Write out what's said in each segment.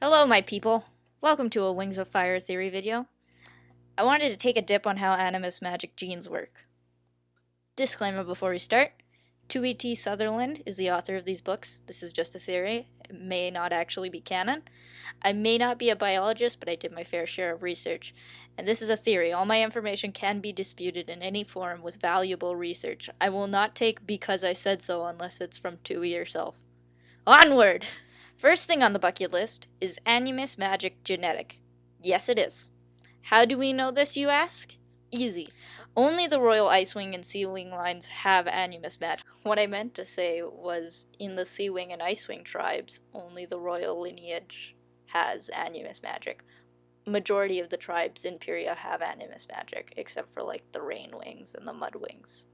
Hello, my people. Welcome to a Wings of Fire theory video. I wanted to take a dip on how Animus magic genes work. Disclaimer before we start. 2ET Sutherland is the author of these books. This is just a theory. It may not actually be canon. I may not be a biologist, but I did my fair share of research. And this is a theory. All my information can be disputed in any form with valuable research. I will not take because I said so unless it's from 2E herself. Onward! First thing on the bucket list is Animus Magic Genetic. Yes, it is. How do we know this, you ask? Easy. Only the Royal Icewing and Seawing lines have Animus Magic. What I meant to say was, in the Seawing and Icewing tribes, only the royal lineage has Animus Magic. Majority of the tribes in Pyria have Animus Magic, except for like the Rain Wings and the Mud Wings.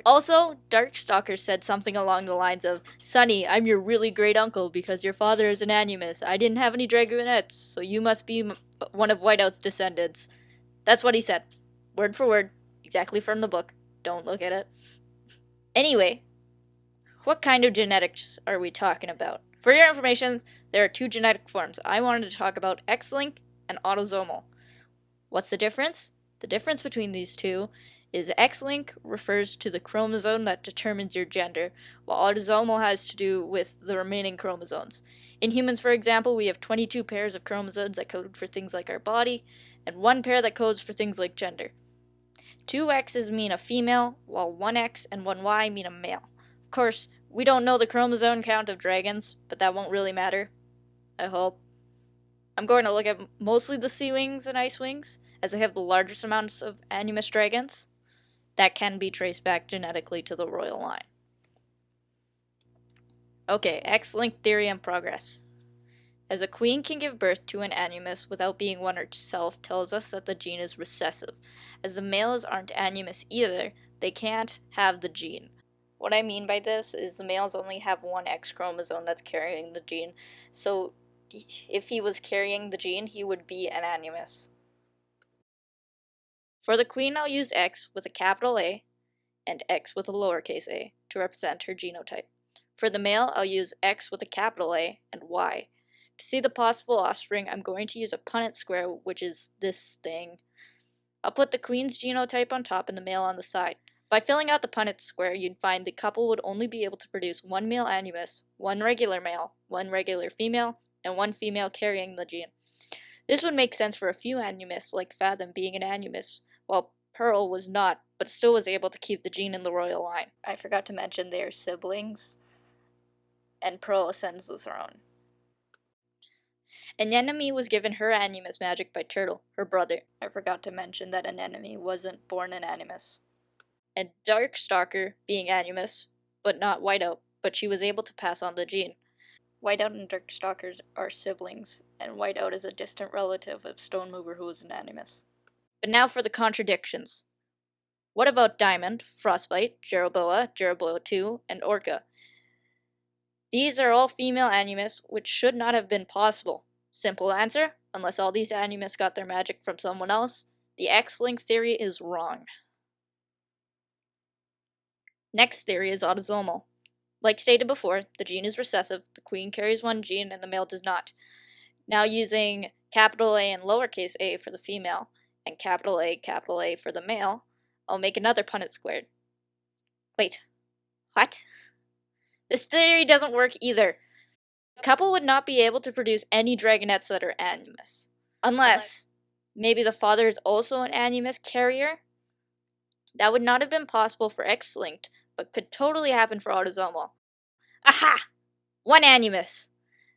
Also, Darkstalker said something along the lines of, Sonny, I'm your really great uncle because your father is an Animus. I didn't have any Dragonettes, so you must be one of Whiteout's descendants. That's what he said. Word for word. Exactly from the book. Don't look at it. Anyway, what kind of genetics are we talking about? For your information, there are two genetic forms. I wanted to talk about X-linked and autosomal. What's the difference? The difference between these two is X-link refers to the chromosome that determines your gender, while autosomal has to do with the remaining chromosomes. In humans, for example, we have 22 pairs of chromosomes that code for things like our body, and one pair that codes for things like gender. Two X's mean a female, while one X and one Y mean a male. Of course, we don't know the chromosome count of dragons, but that won't really matter. I hope. I'm going to look at mostly the Sea Wings and Ice Wings, as they have the largest amounts of Animus dragons that can be traced back genetically to the royal line. Okay, X-linked theory in progress. As a queen can give birth to an Animus without being one herself tells us that the gene is recessive. As the males aren't Animus either, they can't have the gene. What I mean by this is the males only have one X chromosome that's carrying the gene, so if he was carrying the gene, he would be an Animus. For the queen, I'll use X with a capital A and X with a lowercase a to represent her genotype. For the male, I'll use X with a capital A and Y. To see the possible offspring, I'm going to use a Punnett square, which is this thing. I'll put the queen's genotype on top and the male on the side. By filling out the Punnett square, you'd find the couple would only be able to produce one male Animus, one regular male, one regular female, and one female carrying the gene. This would make sense for a few Animus, like Fathom being an Animus, while Pearl was not, but still was able to keep the gene in the royal line. I forgot to mention they are siblings, and Pearl ascends the throne. Anemone was given her Animus magic by Turtle, her brother. I forgot to mention that Anemone wasn't born an Animus. And Darkstalker being Animus, but not Whiteout, but she was able to pass on the gene. Whiteout and Darkstalkers are siblings, and Whiteout is a distant relative of Stonemover who was an Animus. But now for the contradictions. What about Diamond, Frostbite, Jeroboa, Jeroboa II, and Orca? These are all female Animus, which should not have been possible. Simple answer, unless all these Animus got their magic from someone else, the X-link theory is wrong. Next theory is autosomal. Like stated before, the gene is recessive, the queen carries one gene and the male does not. Now using capital A and lowercase a for the female, and capital A for the male, I'll make another Punnett squared. Wait, what? This theory doesn't work either. The couple would not be able to produce any dragonettes that are Animus. Unless, maybe the father is also an Animus carrier? That would not have been possible for X-linked, but could totally happen for autosomal. Aha! One Animus!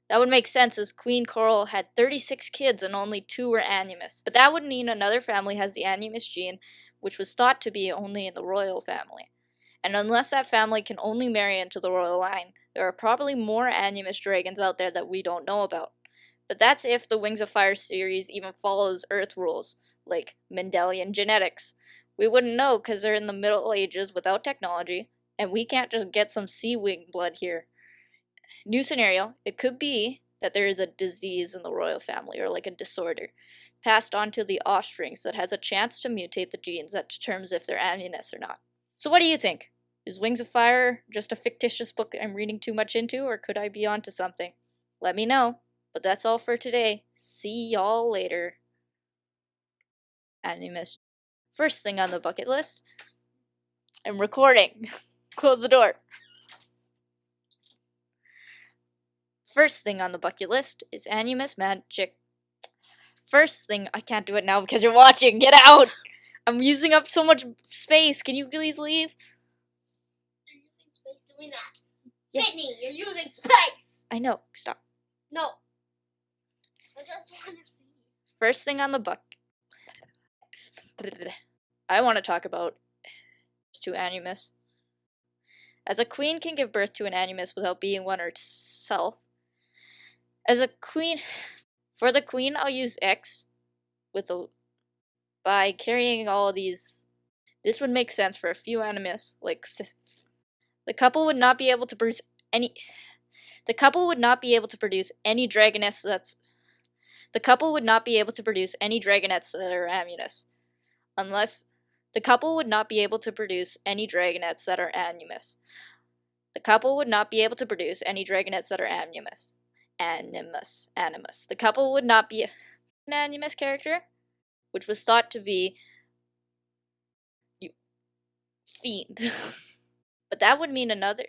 That would make sense as Queen Coral had 36 kids and only 2 were Animus. But that would mean another family has the Animus gene, which was thought to be only in the royal family. And unless that family can only marry into the royal line, there are probably more Animus dragons out there that we don't know about. But that's if the Wings of Fire series even follows Earth rules, like Mendelian genetics. We wouldn't know because they're in the Middle Ages without technology, and we can't just get some sea wing blood here. New scenario, it could be that there is a disease in the royal family, or like a disorder, passed on to the offsprings that has a chance to mutate the genes that determines if they're Animus or not. So what do you think? Is Wings of Fire just a fictitious book I'm reading too much into, or could I be onto something? Let me know. But that's all for today. See y'all later. Animus. First thing on the bucket list. I'm recording. Close the door. First thing on the bucket list is Animus Magic. First thing, I can't do it now because you're watching. Get out! I'm using up so much space. Can you please leave? You're using space, do we not? Yeah. Sydney, you're using space! I know. Stop. No. I just want to see. First thing on the bucket. I want to talk about to Animus. As a queen can give birth to an Animus without being one herself. As a queen, for the queen, I'll use X with a by carrying all of these. This would make sense for a few Animus, like the couple would not be able to produce any. The couple would not be able to produce any dragonets that's. The couple would not be able to produce any dragonets that are Animus, unless the couple would not be able to produce any dragonets that are Animus. The couple would not be able to produce any dragonets that are Animus. Animus. The couple would not be an Animus character, which was thought to be Fiend. But that would mean another.